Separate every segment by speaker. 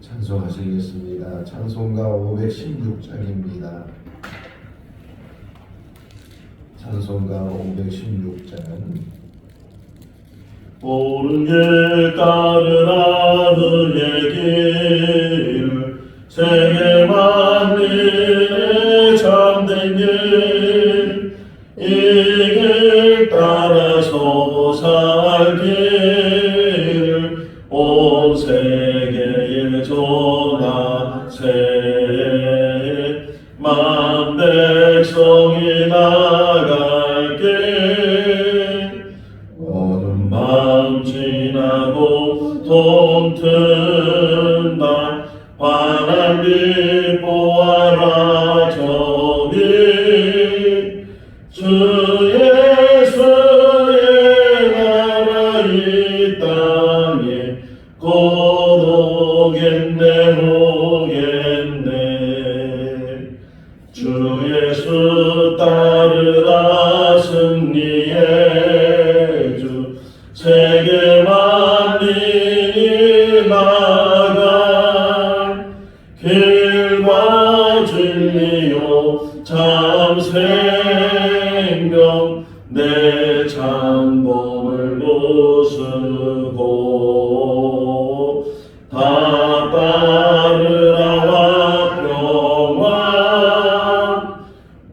Speaker 1: 찬송하시겠습니다. 찬송가 516장입니다. 찬송가 516장.
Speaker 2: 옳은 길 따르라 그의 길, 세계 만민의 참된 길, 이 길 따라서 살길, 온 세계에 전하세. 만 백성이 나갈 길, 어두운 밤 지나고 돈 튼다. 환한 빛 보아라 저기, 주 예수의 나라 이 땅에 곧 오겠네 오겠네. 주 예수 따르라 승리의 주, 세계 만민이 나갈 길과 진리요 참 생명, 내 장봉을 부수고 다 따르라 평화.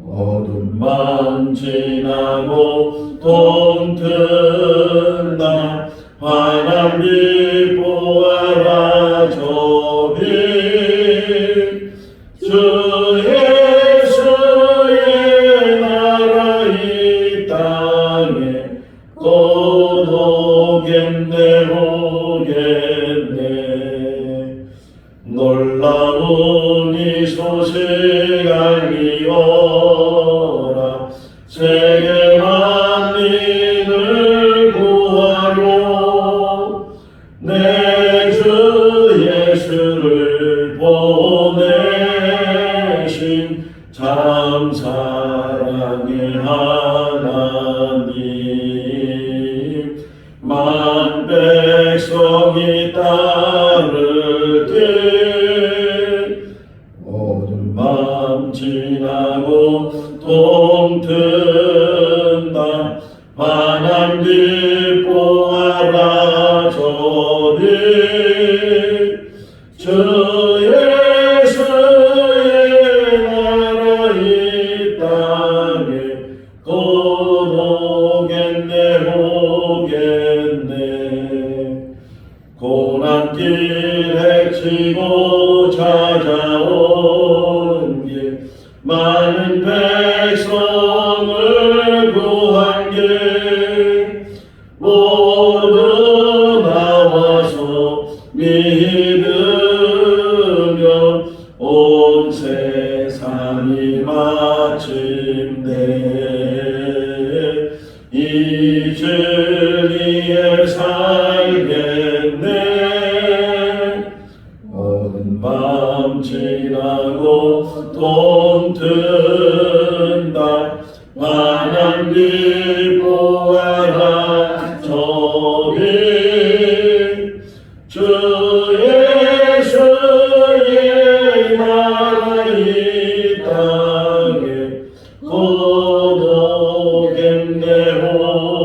Speaker 2: 어둠 밤 지나고 돈 튼다. 환한 빛 보아라 저기, 주 예수의 나라 이 땅에 곧 오겠네 오겠네. 놀라운 이 소식 알리어라. 세계 만민을 구하려 내 주 예수를 보내신 참 사랑의 하나님. 만 백성이 따를 길, 어두운 밤 지나고 돈 튼다. 환한 빛 보아라 저기, 주 예수의 나라 이 땅에 곧 오겠네 오겠네. 고난길 헤치고 찾아온 길, 많은 백성을 구한 길, 모두 나와서 믿으며 온 세상이 마침내 이 진리에 살겠네. 어두운 밤 지나고 돈 튼다. 환한 빛 보아라 저기, 주 예수의 나라 이 땅에 곧 오겠네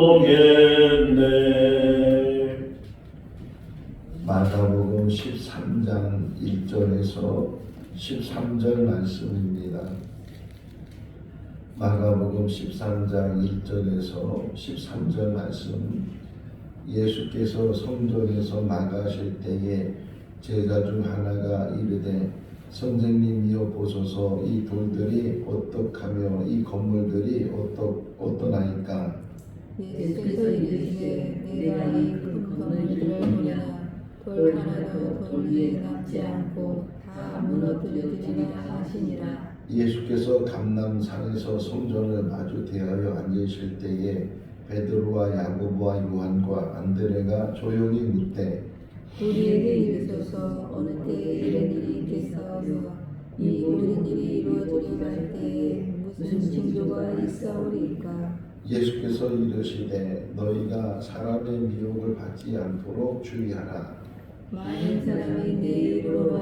Speaker 2: 오겠네.
Speaker 1: 마가복음 13장 1절에서 13절 말씀입니다. 마가복음 13장 1절에서 13절 말씀. 예수께서 성전에서 나가실 때에 제자 중 하나가 이르되, 선생님이여 보소서, 이 돌들이 어떡하며 이 건물들이 어떠나이까?
Speaker 3: 예수께서 이르시되, 내가 이 큰 건물들을 보냐. 돌 하나도 돌 위에 남지 않고 다 무너뜨려지리라 하시니라.
Speaker 1: 예수께서 감람산에서 성전을 마주 대하여 앉으실 때에 베드로와 야고보와 요한과 안드레가 조용히 묻되,
Speaker 3: 우리에게 이르소서, 어느 때에 이런 일이 있겠사오며 이 모든 일이 이루어지려 할 때에 무슨 징조가 있사오리이까?
Speaker 1: 예수께서 이르시되, 너희가 사람의 미혹을 받지 않도록 주의하라.
Speaker 3: 많은 사람이 내 이름으로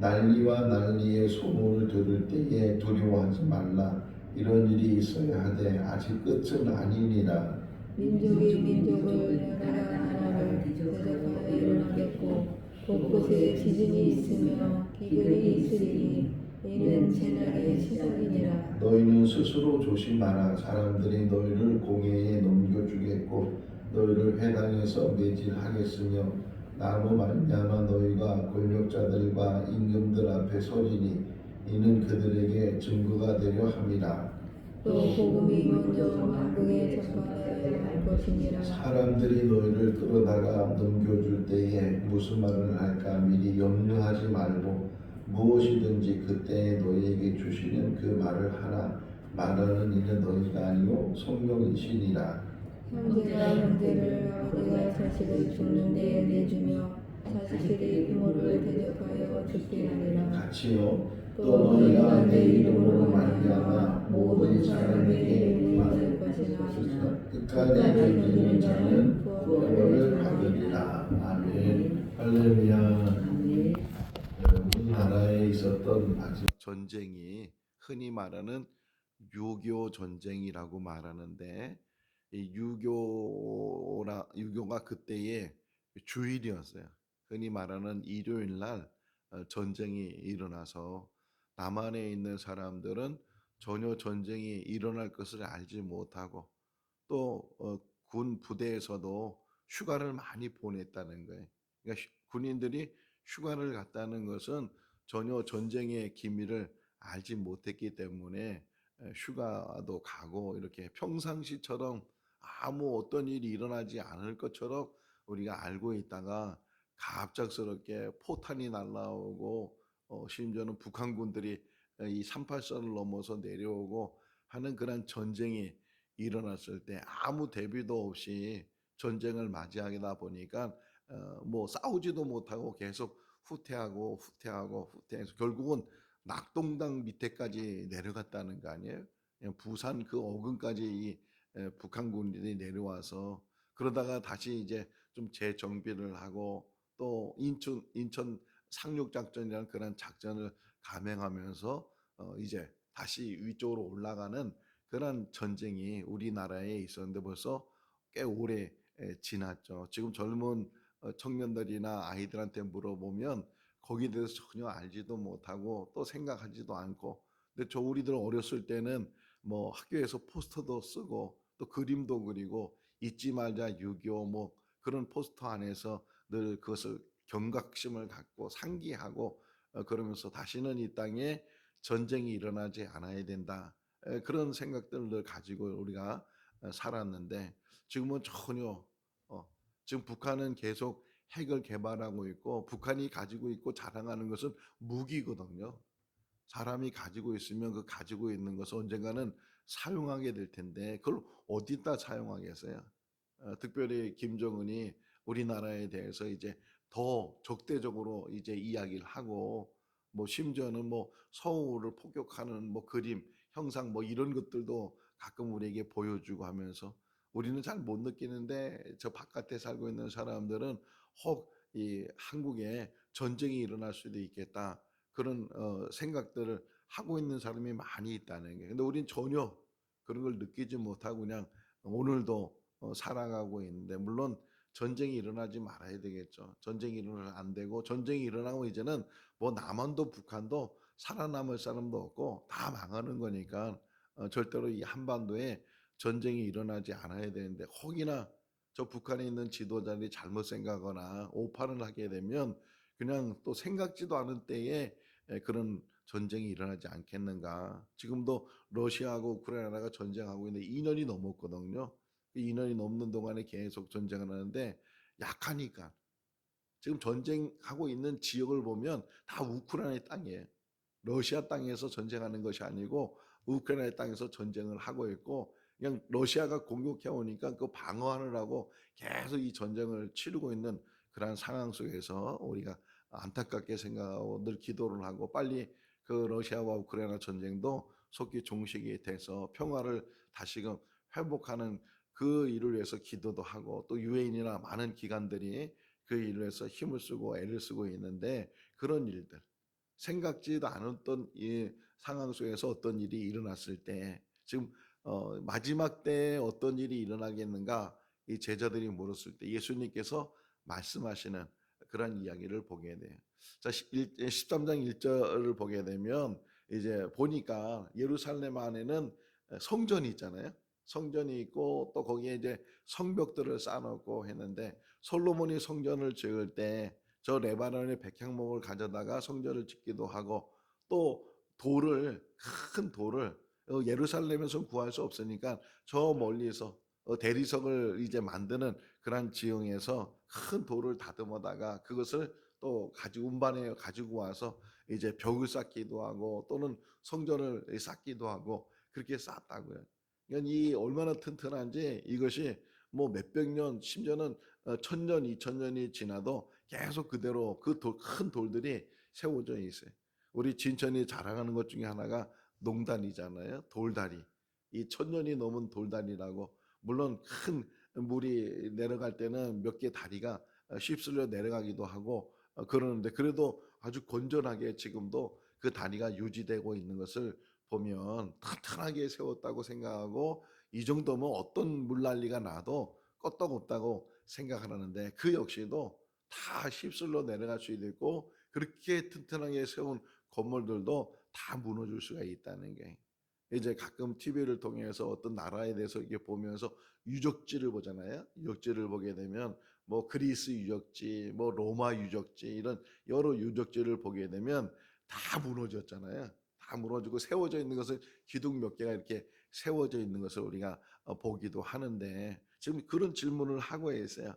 Speaker 1: 난리와 난리의 소문을 들을 때에 두려워하지 말라. 이런 일이 있어야 하되 아직 끝은 아니니라.
Speaker 3: 민족이 민족을 나라가 나라를 대적하여 일어나겠고 곳곳에 지진이 있으며 기근이 있으리니 이는 재날의 시작이니라.
Speaker 1: 너희는 스스로 조심하라. 사람들이 너희를 공회에 넘겨주겠고 너희를 회당에서 매질하겠으며 나로 말미암아 너희가 권력자들과 임금들 앞에 서리니 이는 그들에게 증거가 되려 함이라.
Speaker 3: 또 복음이 먼저 만국에 전파되어야 할 것이니라.
Speaker 1: 사람들이 너희를 끌어다가 넘겨줄 때에 무슨 말을 할까 미리 염려하지 말고 무엇이든지 그때에 너희에게 주시는 그 말을 하라. 말하는 이는 너희가 아니요 성령이시니라.
Speaker 3: 형제가 형제를 아버지가 자식을 죽는 데에 내주며 자식들이 부모를 대적하여 죽게 하리라.
Speaker 1: 같이요. 또 너희가 내 이름으로 말미암아 모든 사람에게 미움받을 것이나 끝까지 견디는 자는 구원을 받으리라. 아멘. 할렐루야. 우리나라에 있었던 마지막 전쟁이 흔히 말하는 유교 전쟁이라고 말하는데 이 유교가 그때의 주일이었어요. 흔히 말하는 일요일 날 전쟁이 일어나서 남한에 있는 사람들은 전혀 전쟁이 일어날 것을 알지 못하고 또 군 부대에서도 휴가를 많이 보냈다는 거예요. 그러니까 군인들이 휴가를 갔다는 것은 전혀 전쟁의 기미를 알지 못했기 때문에 휴가도 가고 이렇게 평상시처럼 아무 어떤 일이 일어나지 않을 것처럼 우리가 알고 있다가 갑작스럽게 포탄이 날라오고 심지어는 북한군들이 이 38선을 넘어서 내려오고 하는 그런 전쟁이 일어났을 때 아무 대비도 없이 전쟁을 맞이하다 보니까 뭐 싸우지도 못하고 계속 후퇴해서 결국은 낙동강 밑에까지 내려갔다는 거 아니에요? 부산 그 어근까지 이 북한군들이 내려와서 그러다가 다시 이제 좀 재정비를 하고 또 인천 상륙작전이라는 그런 작전을 감행하면서 이제 다시 위쪽으로 올라가는 그런 전쟁이 우리나라에 있었는데 벌써 꽤 오래 지났죠. 지금 젊은 청년들이나 아이들한테 물어보면 거기에 대해서 전혀 알지도 못하고 또 생각하지도 않고 근데 저 우리들 어렸을 때는 뭐 학교에서 포스터도 쓰고 또 그림도 그리고 잊지 말자 6.25 뭐 그런 포스터 안에서 늘 그것을 경각심을 갖고 상기하고 그러면서 다시는 이 땅에 전쟁이 일어나지 않아야 된다. 그런 생각들을 가지고 우리가 살았는데 지금은 전혀 지금 북한은 계속 핵을 개발하고 있고 북한이 가지고 있고 자랑하는 것은 무기거든요. 사람이 가지고 있으면 그 가지고 있는 것을 언젠가는 사용하게 될 텐데 그걸 어디다 사용하겠어요? 특별히 김정은이 우리나라에 대해서 이제 더 적대적으로 이제 이야기를 하고 뭐 심지어는 뭐 서울을 폭격하는 뭐 그림, 형상 뭐 이런 것들도 가끔 우리에게 보여주고 하면서 우리는 잘 못 느끼는데 저 바깥에 살고 있는 사람들은 혹 이 한국에 전쟁이 일어날 수도 있겠다. 그런 생각들을 하고 있는 사람이 많이 있다는 게. 근데 우린 전혀 그런 걸 느끼지 못하고 그냥 오늘도 살아가고 있는데 물론 전쟁이 일어나지 말아야 되겠죠. 전쟁이 일어나면 안 되고 전쟁이 일어나고 이제는 뭐 남한도 북한도 살아남을 사람도 없고 다 망하는 거니까 절대로 이 한반도에 전쟁이 일어나지 않아야 되는데 혹이나 저 북한에 있는 지도자들이 잘못 생각하거나 오판을 하게 되면 그냥 또 생각지도 않은 때에 그런 전쟁이 일어나지 않겠는가. 지금도 러시아하고 우크라이나가 전쟁하고 있는데 2년이 넘었거든요. 2년이 넘는 동안에 계속 전쟁을 하는데 약하니까 지금 전쟁하고 있는 지역을 보면 다 우크라이나 땅이에요. 러시아 땅에서 전쟁하는 것이 아니고 우크라이나 땅에서 전쟁을 하고 있고 그냥 러시아가 공격해 오니까 그 방어하느라고 계속 이 전쟁을 치르고 있는 그런 상황 속에서 우리가 안타깝게 생각하고 늘 기도를 하고 빨리 그 러시아와 우크라이나 전쟁도 속기 종식이 돼서 평화를 다시금 회복하는 그 일을 위해서 기도도 하고 또 유엔이나 많은 기관들이 그 일을 위해서 힘을 쓰고 애를 쓰고 있는데 그런 일들 생각지도 않았던 이 상황 속에서 어떤 일이 일어났을 때 지금 마지막 때에 어떤 일이 일어나겠는가 이 제자들이 물었을 때 예수님께서 말씀하시는 그런 이야기를 보게 돼요. 자, 13장 1절을 보게 되면 이제 보니까 예루살렘 안에는 성전이 있잖아요. 성전이 있고 또 거기에 이제 성벽들을 쌓아놓고 했는데 솔로몬이 성전을 지을 때 저 레바논의 백향목을 가져다가 성전을 짓기도 하고 또 돌을 큰 돌을 예루살렘에서 구할 수 없으니까 저 멀리서 대리석을 이제 만드는 그런 지형에서 큰 돌을 다듬어다가 그것을 또 가지고 운반해 가지고 와서 이제 벽을 쌓기도 하고 또는 성전을 쌓기도 하고 그렇게 쌓았다고요. 그러니까 이 얼마나 튼튼한지 이것이 뭐 몇백 년 심지어는 1000년 2000년이 지나도 계속 그대로 그 큰 돌들이 세워져 있어요. 우리 진천이 자랑하는 것 중에 하나가 농단이잖아요. 돌다리. 이 1000년이 넘은 돌다리라고 물론 큰 물이 내려갈 때는 몇 개 다리가 휩쓸려 내려가기도 하고 그러는데 그래도 아주 건전하게 지금도 그 다리가 유지되고 있는 것을 보면 튼튼하게 세웠다고 생각하고 이 정도면 어떤 물난리가 나도 껐떡없다고 생각하는데 그 역시도 다 휩쓸려 내려갈 수 있고 그렇게 튼튼하게 세운 건물들도 다 무너질 수가 있다는 게 이제 가끔 TV를 통해서 어떤 나라에 대해서 이렇게 보면서 유적지를 보잖아요. 유적지를 보게 되면 뭐 그리스 유적지, 뭐 로마 유적지 이런 여러 유적지를 보게 되면 다 무너졌잖아요. 다 무너지고 세워져 있는 것을 기둥 몇 개가 이렇게 세워져 있는 것을 우리가 보기도 하는데 지금 그런 질문을 하고 있어요.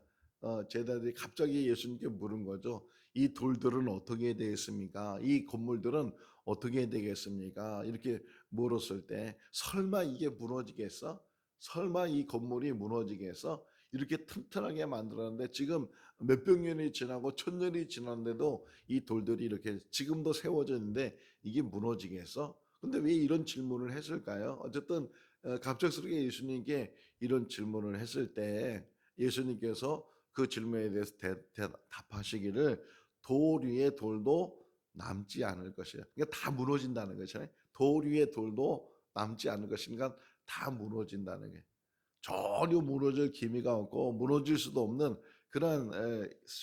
Speaker 1: 제자들이 갑자기 예수님께 물은 거죠. 이 돌들은 어떻게 되겠습니까? 이 건물들은 어떻게 되겠습니까? 이렇게 물었을 때 설마 이게 무너지겠어? 설마 이 건물이 무너지겠어? 이렇게 튼튼하게 만들었는데 지금 몇백 년이 지나고 1000년이 지났는데도 이 돌들이 이렇게 지금도 세워져 있는데 이게 무너지겠어? 근데 왜 이런 질문을 했을까요? 어쨌든 갑작스럽게 예수님께 이런 질문을 했을 때 예수님께서 그 질문에 대해서 답하시기를 돌 위에 돌도 남지 않을 것이야. 그러니까 다 무너진다는 거잖아요. 돌 위에 돌도 남지 않을 것인가 다 무너진다는 게 전혀 무너질 기미가 없고 무너질 수도 없는 그런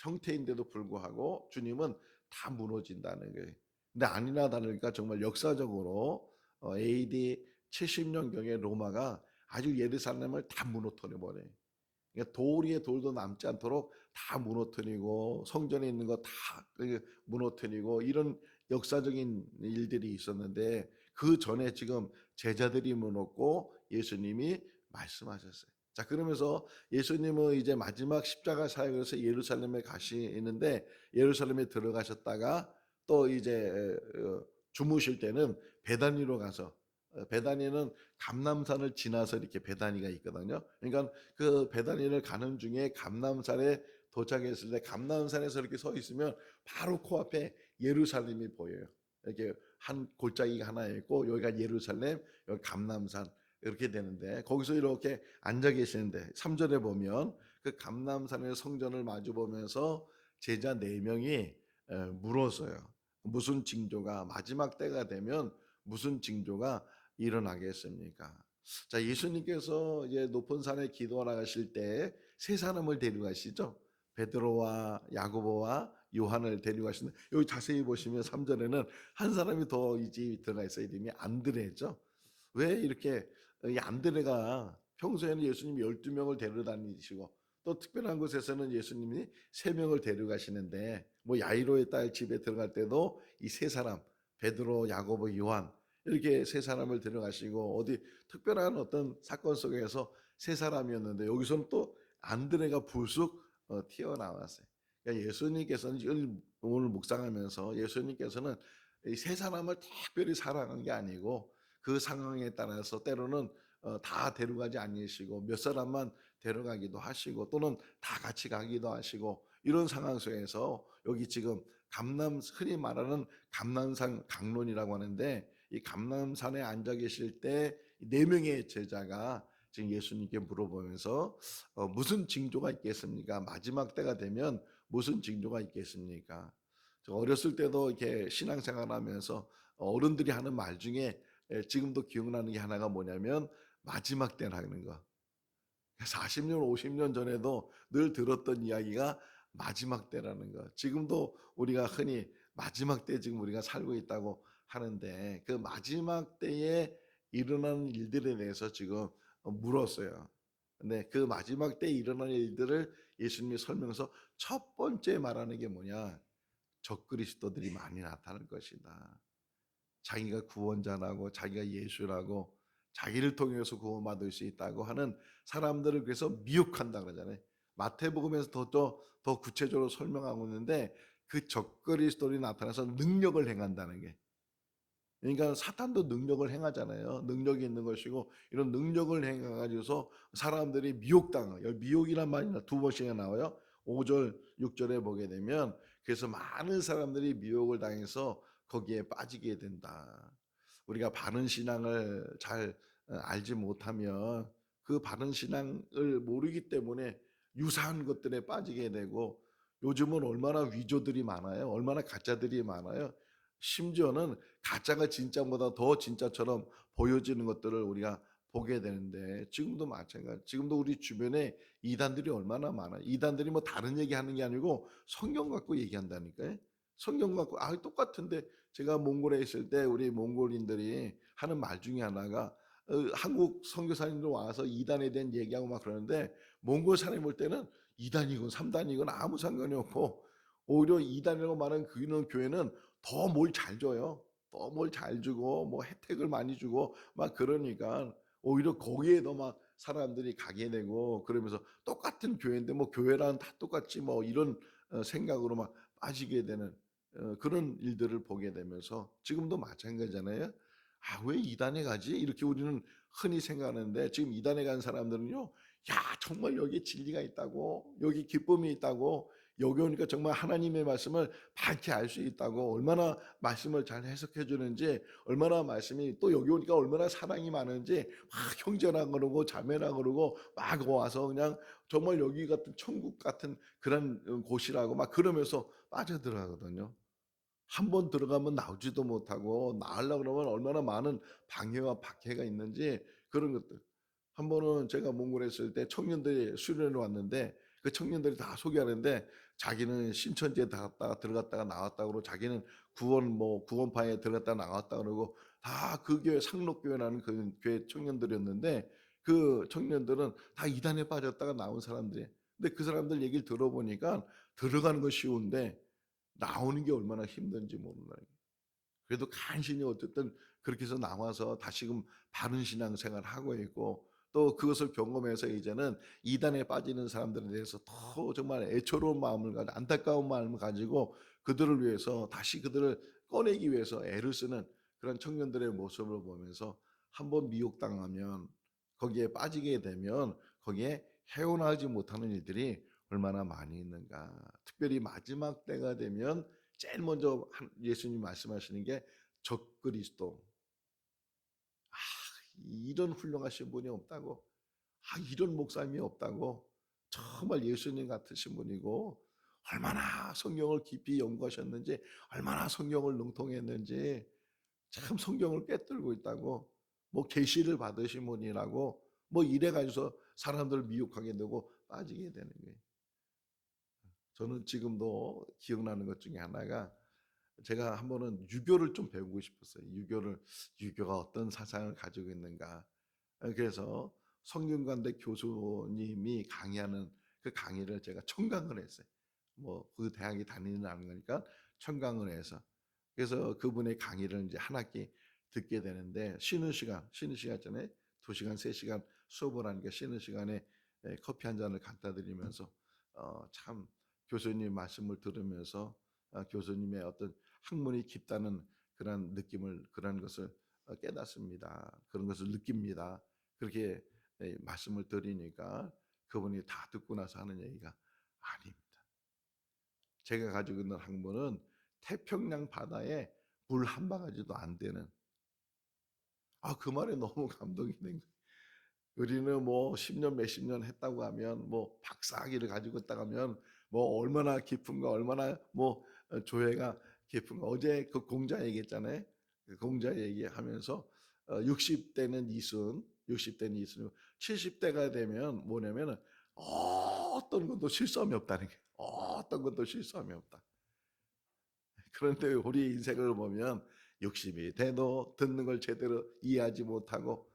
Speaker 1: 형태인데도 불구하고 주님은 다 무너진다는 거예요. 근데 아니나 다를까 정말 역사적으로 AD 70년경에 로마가 아주 예루살렘을 다 무너뜨려 버려요. 그러니까 돌 위에 돌도 남지 않도록 다 무너뜨리고 성전에 있는 거 다 무너뜨리고 이런 역사적인 일들이 있었는데 그 전에 지금 제자들이 무너고 예수님이 말씀하셨어요. 자, 그러면서 예수님은 이제 마지막 십자가 사역에서 예루살렘에 가시는데 예루살렘에 들어가셨다가 또 이제 주무실 때는 베다니로 가서 베다니는 감람산을 지나서 이렇게 베다니가 있거든요. 그러니까 그 베다니를 가는 중에 감람산에 도착했을 때 감람산에서 이렇게 서 있으면 바로 코앞에 예루살렘이 보여요. 이렇게 한 골짜기가 하나 있고 여기가 예루살렘, 여기 감람산 이렇게 되는데 거기서 이렇게 앉아 계시는데 3절에 보면 그 감람산의 성전을 마주 보면서 제자 4명이 물었어요. 무슨 징조가 마지막 때가 되면 무슨 징조가 일어나겠습니까? 자, 예수님께서 이제 높은 산에 기도하러 가실 때 세 사람을 데려가시죠. 베드로와 야고보와 요한을 데려가시는데 여기 자세히 보시면 3절에는 한 사람이 더 이 집에 들어가 있어요. 이름이 안드레죠. 왜 이렇게 이 안드레가 평소에는 예수님이 12명을 데려다니시고 또 특별한 곳에서는 예수님이 3명을 데려가시는데 뭐 야이로의 딸 집에 들어갈 때도 이 세 사람 베드로, 야고보, 요한 이렇게 세 사람을 데려가시고 어디 특별한 어떤 사건 속에서 세 사람이었는데 여기서는 또 안드레가 불쑥 튀어나왔어요. 그러니까 예수님께서는 오늘 묵상하면서 예수님께서는 이 세 사람을 특별히 사랑한 게 아니고 그 상황에 따라서 때로는 다 데려가지 않으시고 몇 사람만 데려가기도 하시고 또는 다 같이 가기도 하시고 이런 상황 속에서 여기 지금 흔히 말하는 감람산 강론이라고 하는데 이 감람산에 앉아 계실 때 4명의 제자가 지금 예수님께 물어보면서 무슨 징조가 있겠습니까? 마지막 때가 되면 무슨 징조가 있겠습니까? 저 어렸을 때도 이렇게 신앙생활하면서 어른들이 하는 말 중에 지금도 기억나는 게 하나가 뭐냐면 마지막 때라는 거. 40년, 50년 전에도 늘 들었던 이야기가 마지막 때라는 거. 지금도 우리가 흔히 마지막 때 지금 우리가 살고 있다고 하는데 그 마지막 때에 일어나는 일들에 대해서 지금 물었어요. 근데 그 마지막 때에 일어나는 일들을 예수님이 설명해서 첫 번째 말하는 게 뭐냐? 적그리스도들이 많이 나타날 것이다. 자기가 구원자라고 자기가 예수라고 자기를 통해서 구원받을 수 있다고 하는 사람들을 그래서 미혹한다 그러잖아요. 마태복음에서 더 구체적으로 설명하고 있는데 그 적그리스도들이 나타나서 능력을 행한다는 게, 그러니까 사탄도 능력을 행하잖아요. 능력이 있는 것이고 이런 능력을 행해 가지고서 사람들이 미혹당해요. 미혹이란 말이 두 번씩이나 나와요. 5절, 6절에 보게 되면 그래서 많은 사람들이 미혹을 당해서 거기에 빠지게 된다. 우리가 바른 신앙을 잘 알지 못하면 그 바른 신앙을 모르기 때문에 유사한 것들에 빠지게 되고, 요즘은 얼마나 위조들이 많아요. 얼마나 가짜들이 많아요. 심지어는 가짜가 진짜보다 더 진짜처럼 보여지는 것들을 우리가 보게 되는데, 지금도 마찬가지. 지금도 우리 주변에 이단들이 얼마나 많아요. 이단들이 뭐 다른 얘기하는 게 아니고 성경 갖고 얘기한다니까요. 성경 갖고 똑같은데, 제가 몽골에 있을 때 우리 몽골인들이 하는 말 중에 하나가 한국 선교사님들 와서 이단에 대한 얘기하고 막 그러는데, 몽골 사람이 볼 때는 이단이건 삼단이건 아무 상관이 없고 오히려 이단이라고 말하는 그런 교회는 더 뭘 잘 줘요. 더 뭘 잘 주고 뭐 혜택을 많이 주고 막 그러니까 오히려 거기에 더 막 사람들이 가게 되고, 그러면서 똑같은 교회인데 뭐 교회랑 다 똑같지 뭐 이런 생각으로 막 빠지게 되는 그런 일들을 보게 되면서 지금도 마찬가지잖아요. '아 왜 이단에 가지?' 이렇게 우리는 흔히 생각하는데, 지금 이단에 간 사람들은요. '야 정말 여기에 진리가 있다고. 여기 기쁨이 있다고. 여기 오니까 정말 하나님의 말씀을 밝게 알 수 있다고. 얼마나 말씀을 잘 해석해 주는지, 얼마나 말씀이 또 여기 오니까 얼마나 사랑이 많은지 막 형제라 그러고 자매라 그러고 막 와서 그냥 정말 여기 같은 천국 같은 그런 곳이라고 막 그러면서 빠져들어가거든요. 한 번 들어가면 나오지도 못하고 나오려고 그러면 얼마나 많은 방해와 박해가 있는지 그런 것들. 한 번은 제가 몽골에 있을 때 청년들이 수련회 왔는데 그 청년들이 다 소개하는데, 자기는 신천지에 들어갔다가 나왔다 그러고 자기는 구원파에 들어갔다 나왔다 그러고 다 그 교회 상록교회라는 그 교회 청년들이었는데, 그 청년들은 다 이단에 빠졌다가 나온 사람들이에요. 근데 그 사람들 얘기를 들어보니까 들어가는 건 쉬운데 나오는 게 얼마나 힘든지 모른다. 그래도 간신히 어쨌든 그렇게 해서 나와서 다시금 바른 신앙생활을 하고 있고, 또 그것을 경험해서 이제는 이단에 빠지는 사람들에 대해서 더 정말 애처로운 마음을 가지고 안타까운 마음을 가지고 그들을 위해서 다시 그들을 꺼내기 위해서 애를 쓰는 그런 청년들의 모습을 보면서, 한번 미혹당하면 거기에 빠지게 되면 거기에 헤어나오지 못하는 일들이 얼마나 많이 있는가. 특별히 마지막 때가 되면 제일 먼저 예수님 말씀하시는 게 적그리스도. 아, 이런 훌륭하신 분이 없다고. 이런 목사님이 없다고. 정말 예수님 같으신 분이고 얼마나 성경을 깊이 연구하셨는지, 얼마나 성경을 능통했는지, 참 성경을 꿰뚫고 있다고. 뭐 계시를 받으신 분이라고 뭐 이래 가지고서 사람들을 미혹하게 되고 빠지게 되는 거예요. 저는 지금도 기억나는 것 중에 하나가, 제가 한 번은 유교를 좀 배우고 싶었어요. 유교가 어떤 사상을 가지고 있는가. 그래서 성균관대 교수님이 강의하는 그 강의를 제가 청강을 했어요. 뭐 그 대학에 다니는 안 거니까 청강을 해서, 그래서 그분의 강의를 이제 한 학기 듣게 되는데, 쉬는 시간 있잖아요. 2시간, 3시간 수업을 하니까 쉬는 시간에 커피 한 잔을 갖다 드리면서 참 교수님 말씀을 들으면서 교수님의 어떤 학문이 깊다는 그런 느낌을, 그런 것을 깨닫습니다. 그런 것을 느낍니다. 그렇게 말씀을 드리니까 그분이 다 듣고 나서 하는 얘기가, 아닙니다. 제가 가지고 있는 학문은 태평양 바다에 물 한 바가지도 안 되는. 그 말에 너무 감동이 된 거예요. 우리는 뭐 10년 몇십 년 했다고 하면, 뭐 박사학위를 가지고 있다고 하면 뭐 얼마나 깊은가, 얼마나 뭐 조회가 깊은 거. 어제 그 공자 얘기했잖아요. 그 공자 얘기하면서 60대는 이순, 60대는 이순, 70대가 되면 뭐냐면은 어떤 것도 실수함이 없다는 게. 어떤 것도 실수함이 없다. 그런데 우리 인생을 보면 60이 돼도 듣는 걸 제대로 이해하지 못하고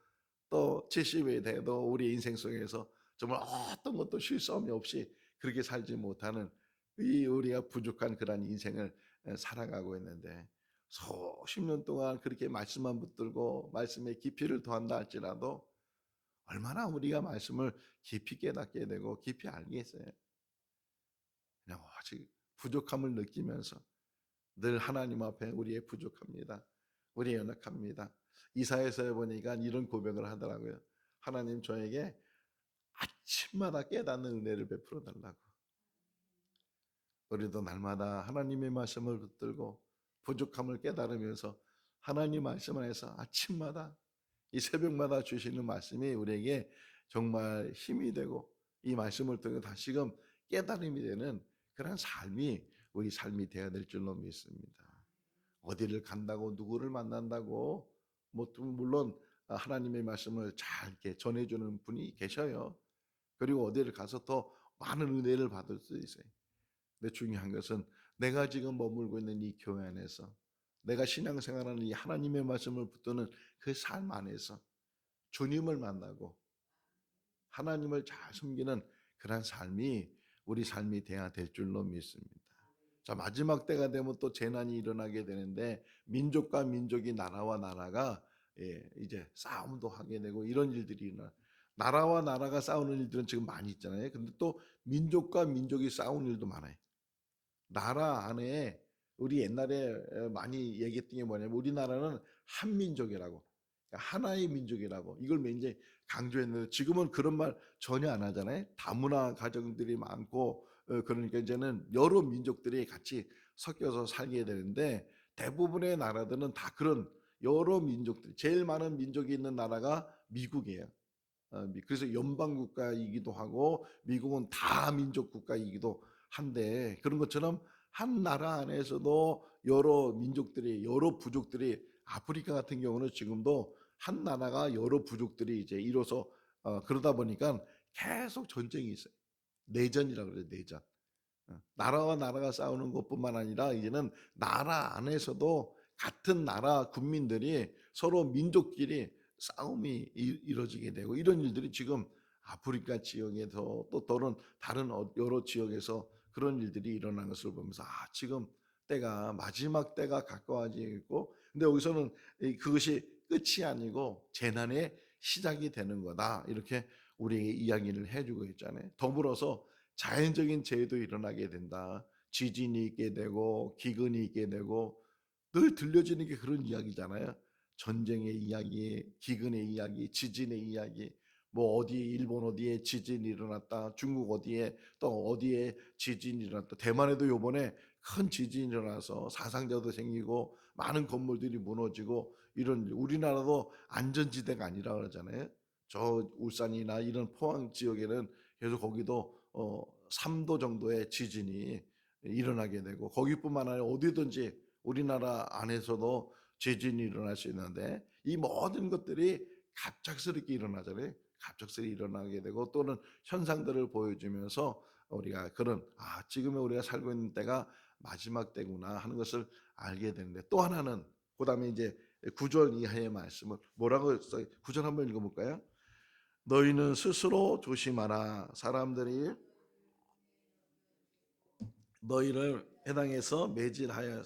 Speaker 1: 또 70이 돼도 우리 인생 속에서 정말 어떤 것도 실수함이 없이 그렇게 살지 못하는 이 우리가 부족한 그런 인생을 살아가고 있는데 수십 년 동안 그렇게 말씀만 붙들고 말씀의 깊이를 더한다 할지라도 얼마나 우리가 말씀을 깊이 깨닫게 되고 깊이 알겠어요. 그냥 오직 부족함을 느끼면서 늘 하나님 앞에 우리의 부족합니다. 우리 연약합니다. 이사야서에 보니까 이런 고백을 하더라고요. 하나님 저에게 아침마다 깨닫는 은혜를 베풀어 달라고. 우리도 날마다 하나님의 말씀을 붙들고 부족함을 깨달으면서 하나님 말씀 안에서 아침마다 이 새벽마다 주시는 말씀이 우리에게 정말 힘이 되고 이 말씀을 통해 다시금 깨달음이 되는 그런 삶이 우리 삶이 되어야 될 줄로 믿습니다. 어디를 간다고 누구를 만난다고 뭐 물론 하나님의 말씀을 잘 이렇게 전해주는 분이 계셔요. 그리고 어디를 가서 더 많은 은혜를 받을 수 있어요. 근데 중요한 것은 내가 지금 머물고 있는 이 교회 안에서 내가 신앙생활하는 이 하나님의 말씀을 붙드는 그 삶 안에서 주님을 만나고 하나님을 잘 섬기는 그런 삶이 우리 삶이 돼야 될 줄로 믿습니다. 자, 마지막 때가 되면 또 재난이 일어나게 되는데 민족과 민족이 나라와 나라가 이제 싸움도 하게 되고 이런 일들이 일어나. 나라와 나라가 싸우는 일들은 지금 많이 있잖아요. 근데 또 민족과 민족이 싸우는 일도 많아요. 나라 안에 우리 옛날에 많이 얘기했던 게 뭐냐면 우리나라는 한민족이라고 그러니까 하나의 민족이라고 이걸 이제 강조했는데 지금은 그런 말 전혀 안 하잖아요. 다문화 가정들이 많고 그러니까 이제는 여러 민족들이 같이 섞여서 살게 되는데 대부분의 나라들은 다 그런 여러 민족들 제일 많은 민족이 있는 나라가 미국이에요. 그래서 연방 국가이기도 하고 미국은 다민족 국가이기도 한데 그런 것처럼 한 나라 안에서도 여러 민족들이 여러 부족들이 아프리카 같은 경우는 지금도 한 나라가 여러 부족들이 이제 이뤄서 그러다 보니까 계속 전쟁이 있어요. 내전이라고 그래요. 내전. 나라와 나라가 싸우는 것뿐만 아니라 이제는 나라 안에서도 같은 나라 국민들이 서로 민족끼리 싸움이 이루어지게 되고 이런 일들이 지금 아프리카 지역에서 또 다른 여러 지역에서 그런 일들이 일어나는 것을 보면서 지금 때가 마지막 때가 가까워지고 있고 근데 여기서는 그것이 끝이 아니고 재난의 시작이 되는 거다 이렇게 우리에게 이야기를 해주고 있잖아요. 더불어서 자연적인 재해도 일어나게 된다. 지진이 있게 되고 기근이 있게 되고 늘 들려지는 게 그런 이야기잖아요. 전쟁의 이야기, 기근의 이야기, 지진의 이야기. 뭐 어디 일본 어디에 지진이 일어났다. 중국 어디에 또 어디에 지진이 일어났다. 대만에도 요번에 큰 지진이 일어나서 사상자도 생기고 많은 건물들이 무너지고 이런 우리나라도 안전지대가 아니라 그러잖아요. 저 울산이나 이런 포항 지역에는 계속 거기도 3도 정도의 지진이 일어나게 되고 거기뿐만 아니라 어디든지 우리나라 안에서도 지진이 일어날 수 있는데 이 모든 것들이 갑작스럽게 일어나잖아요. 갑작스럽게 일어나게 되고 또는 현상들을 보여주면서 우리가 그런 지금의 우리가 살고 있는 때가 마지막 때구나 하는 것을 알게 되는데 또 하나는 그다음에 이제 9절 이하의 말씀을 뭐라고 써요? 9절 한번 읽어볼까요? 너희는 스스로 조심하라. 사람들이 너희를 해당해서 매질하여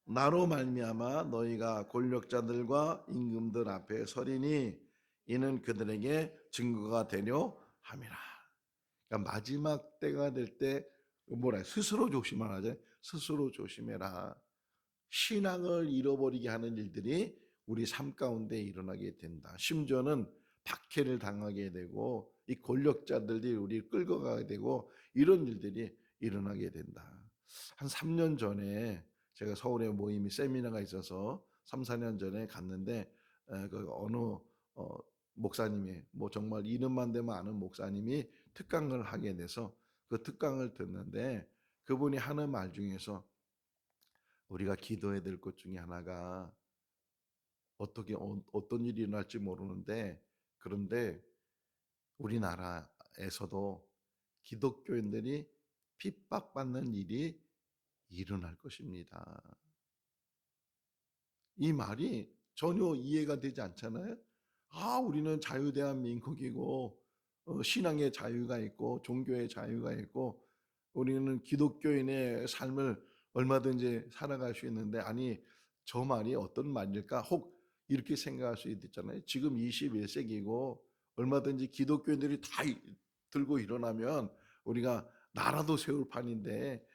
Speaker 1: 나로 말미암아 너희가 권력자들과 임금들 앞에 서리니 이는 그들에게 증거가 되려 함이라. 그러니까 마지막 때가 될 때 뭐라 스스로 조심하라. 스스로 조심해라. 신앙을 잃어버리게 하는 일들이 우리 삶 가운데 일어나게 된다. 심지어는 박해를 당하게 되고 이 권력자들이 우리를 끌고 가게 되고 이런 일들이 일어나게 된다. 한 3년 전에 제가 서울에 모임이 세미나가 있어서 3, 4년 전에 갔는데 그 어느 목사님이 뭐 정말 이름만 되면 아는 목사님이 특강을 하게 돼서 그 특강을 듣는데 그분이 하는 말 중에서 우리가 기도해야 될 것 중에 하나가 어떻게 어떤 일이 일어날지 모르는데 그런데 우리나라에서도 기독교인들이 핍박받는 일이 일어날 것입니다. 이 말이 전혀 이해가 되지 않잖아요. 우리는 자유대한민국이고 신앙의 자유가 있고 종교의 자유가 있고 우리는 기독교인의 삶을 얼마든지 살아갈 수 있는데 아니 저 말이 어떤 말일까? 혹 이렇게 생각할 수 있잖아요. 지금 21세기고 얼마든지 기독교인들이 다 들고 일어나면 우리가 나라도 세울 판인데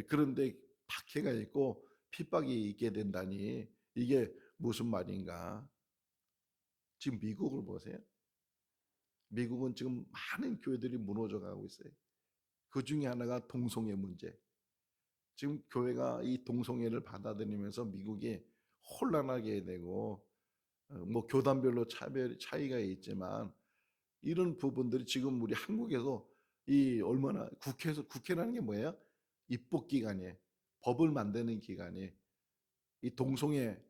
Speaker 1: 그런데 박해가 있고 핍박이 있게 된다니 이게 무슨 말인가? 지금 미국을 보세요. 미국은 지금 많은 교회들이 무너져 가고 있어요. 그 중에 하나가 동성애 문제. 지금 교회가 이 동성애를 받아들이면서 미국이 혼란하게 되고 뭐 교단별로 차이가 있지만 이런 부분들이 지금 우리 한국에서 이 얼마나 국회라는 게 뭐예요? 입법기관이에요. 법을 만드는 기관이 이 동성애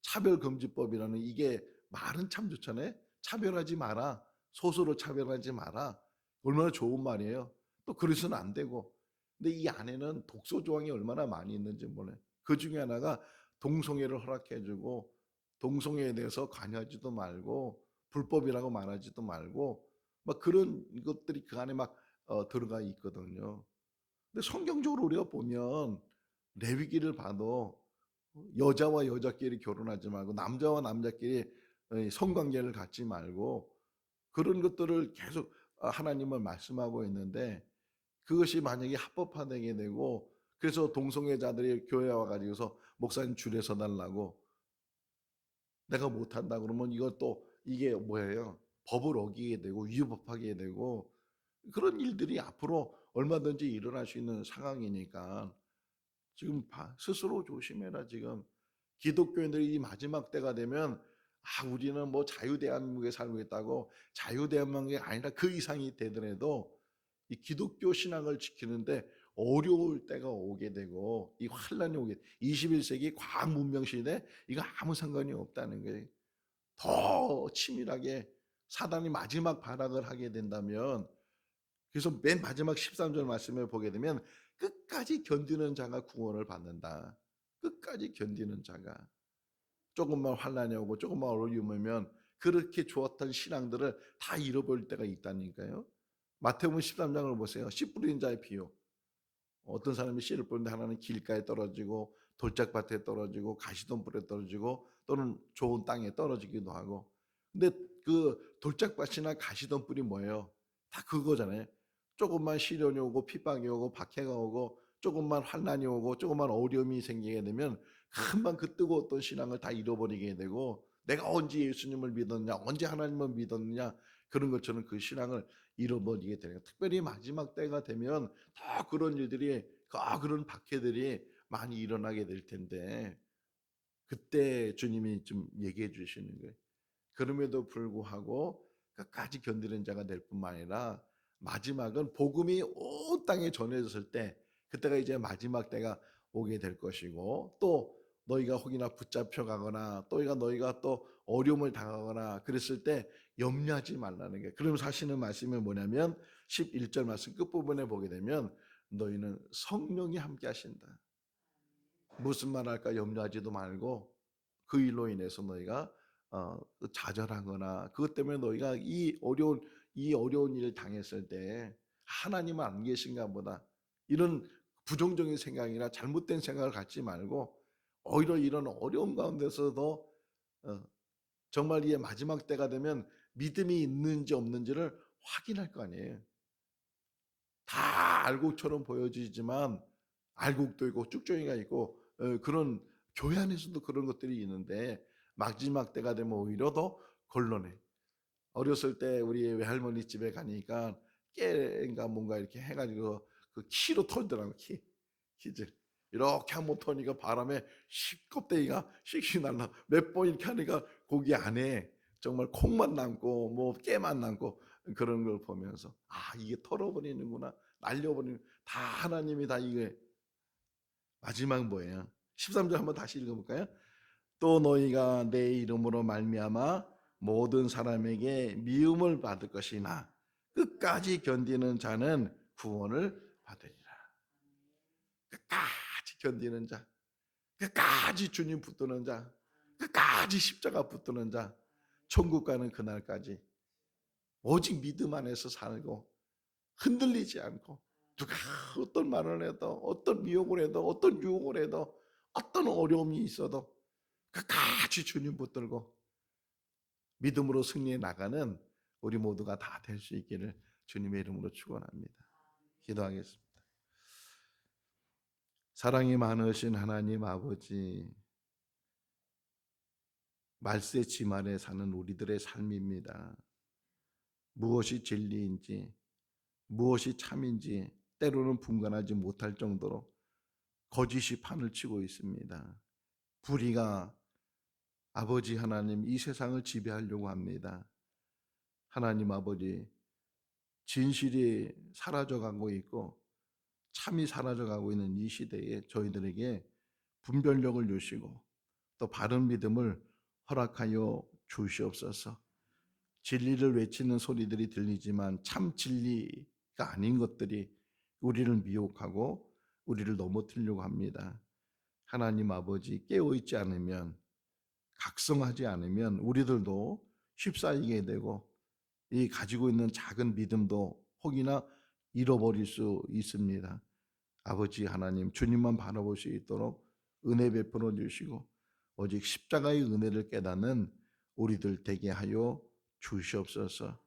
Speaker 1: 차별금지법이라는 이게 말은 참 좋잖아요. 차별하지 마라. 소수로 차별하지 마라. 얼마나 좋은 말이에요. 또 그래서는 안 되고. 근데 이 안에는 독소 조항이 얼마나 많이 있는지 몰라요. 그 중에 하나가 동성애를 허락해주고 동성애에 대해서 관여하지도 말고 불법이라고 말하지도 말고 막 그런 것들이 그 안에 막 들어가 있거든요. 근데 성경적으로 우리가 보면 레위기를 봐도 여자와 여자끼리 결혼하지 말고 남자와 남자끼리 성관계를 갖지 말고 그런 것들을 계속 하나님은 말씀하고 있는데 그것이 만약에 합법화되게 되고 그래서 동성애자들이 교회에 와가지고서 목사님 줄에 서달라고 내가 못한다 그러면 이것도 이게 뭐예요? 법을 어기게 되고 위법하게 되고 그런 일들이 앞으로 얼마든지 일어날 수 있는 상황이니까 지금 스스로 조심해라 지금 기독교인들이 이 마지막 때가 되면 우리는 뭐 자유대한민국에 살고 있다고 자유대한민국이 아니라 그 이상이 되더라도 이 기독교 신앙을 지키는데 어려울 때가 오게 되고 이 환란이 오게 21세기 과학 문명 시대 이거 아무 상관이 없다는 거예요. 더 치밀하게 사단이 마지막 발악을 하게 된다면 그래서 맨 마지막 13절 말씀을 보게 되면 끝까지 견디는 자가 구원을 받는다. 끝까지 견디는 자가. 조금만 환란이 오고 조금만 어려움이 오면 그렇게 좋았던 신앙들을 다 잃어버릴 때가 있다니까요. 마태복음 13장을 보세요. 씨 뿌리는 자의 비유. 어떤 사람이 씨를 뿌리는데 하나는 길가에 떨어지고 돌짝밭에 떨어지고 가시덤불에 떨어지고 또는 좋은 땅에 떨어지기도 하고. 근데 그 돌짝밭이나 가시덤불이 뭐예요? 다 그거잖아요. 조금만 시련이 오고 핍박이 오고 박해가 오고 조금만 환난이 오고 조금만 어려움이 생기게 되면 금방 그 뜨거웠던 신앙을 다 잃어버리게 되고 내가 언제 예수님을 믿었냐 언제 하나님을 믿었느냐 그런 것처럼 그 신앙을 잃어버리게 되는 특별히 마지막 때가 되면 더 그런 일들이 그런 박해들이 많이 일어나게 될 텐데 그때 주님이 좀 얘기해 주시는 거예요. 그럼에도 불구하고 끝까지 견디는 자가 될 뿐만 아니라 마지막은 복음이 온 땅에 전해졌을 때 그때가 이제 마지막 때가 오게 될 것이고 또 너희가 혹이나 붙잡혀 가거나 또 너희가 또 어려움을 당하거나 그랬을 때 염려하지 말라는 게 그러면서 하시는 말씀이 뭐냐면 11절 말씀 끝부분에 보게 되면 너희는 성령이 함께 하신다. 무슨 말 할까 염려하지도 말고 그 일로 인해서 너희가 좌절하거나 그것 때문에 너희가 이 어려운 일을 당했을 때 하나님은 안 계신가 보다 이런 부정적인 생각이나 잘못된 생각을 갖지 말고 오히려 이런 어려움 가운데서도 정말 이 마지막 때가 되면 믿음이 있는지 없는지를 확인할 거 아니에요. 다 알곡처럼 보여지지만 알곡도 있고 쭉정이가 있고 그런 교회 안에서도 그런 것들이 있는데 마지막 때가 되면 오히려 더 곤란해. 어렸을 때 우리 외할머니 집에 가니까 깨인가 뭔가 이렇게 해가지고 그 키로 털더라고 키즈 이렇게 한번 터니까 바람에 껍데기가 씩씩 날라 몇 번 이렇게 하니까 고기 안에 정말 콩만 남고 뭐 깨만 남고 그런 걸 보면서 이게 털어버리는구나 날려버리는 다 하나님이 다 이게 마지막 뭐예요? 13절 한번 다시 읽어볼까요? 또 너희가 내 이름으로 말미암아 모든 사람에게 미움을 받을 것이나 끝까지 견디는 자는 구원을 받으리라. 끝까지 견디는 자, 끝까지 주님 붙드는 자, 끝까지 십자가 붙드는 자, 천국 가는 그날까지 오직 믿음 안에서 살고 흔들리지 않고 누가 어떤 말을 해도 어떤 미혹을 해도 어떤 유혹을 해도 어떤 어려움이 있어도 끝까지 주님 붙들고 믿음으로 승리해 나가는 우리 모두가 다 될 수 있기를 주님의 이름으로 축원합니다. 기도하겠습니다. 사랑이 많으신 하나님 아버지, 말세 지말에 사는 우리들의 삶입니다. 무엇이 진리인지 무엇이 참인지 때로는 분간하지 못할 정도로 거짓이 판을 치고 있습니다. 불의가 아버지 하나님 이 세상을 지배하려고 합니다. 하나님 아버지, 진실이 사라져가고 있고 참이 사라져가고 있는 이 시대에 저희들에게 분별력을 주시고 또 바른 믿음을 허락하여 주시옵소서. 진리를 외치는 소리들이 들리지만 참 진리가 아닌 것들이 우리를 미혹하고 우리를 넘어뜨리려고 합니다. 하나님 아버지, 깨어있지 않으면, 각성하지 않으면 우리들도 휩싸이게 되고 이 가지고 있는 작은 믿음도 혹이나 잃어버릴 수 있습니다. 아버지 하나님, 주님만 바라볼 수 있도록 은혜 베풀어 주시고 오직 십자가의 은혜를 깨닫는 우리들 되게 하여 주시옵소서.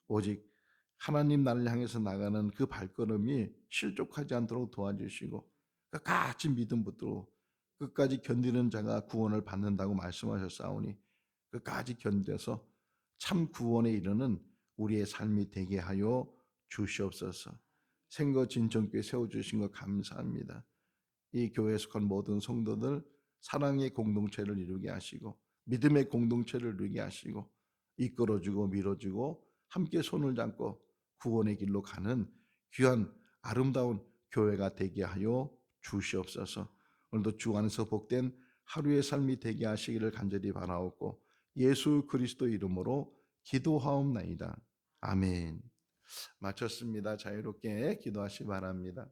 Speaker 1: 오직 하나님 나라를 향해서 나가는 그 발걸음이 실족하지 않도록 도와주시고 끝까지 믿음 붙들고 끝까지 견디는 자가 구원을 받는다고 말씀하셨사오니 끝까지 견뎌서 참 구원에 이르는 우리의 삶이 되게 하여 주시옵소서. 생거 진정교회 세워주신 것 감사합니다. 이 교회에 속한 모든 성도들 사랑의 공동체를 이루게 하시고 믿음의 공동체를 이루게 하시고 이끌어주고 밀어주고 함께 손을 잡고 구원의 길로 가는 귀한 아름다운 교회가 되게 하여 주시옵소서. 오늘도 주 안에서 복된 하루의 삶이 되게 하시기를 간절히 바라옵고 예수 그리스도 이름으로 기도하옵나이다. 아멘. 마쳤습니다. 자유롭게 기도하시 바랍니다.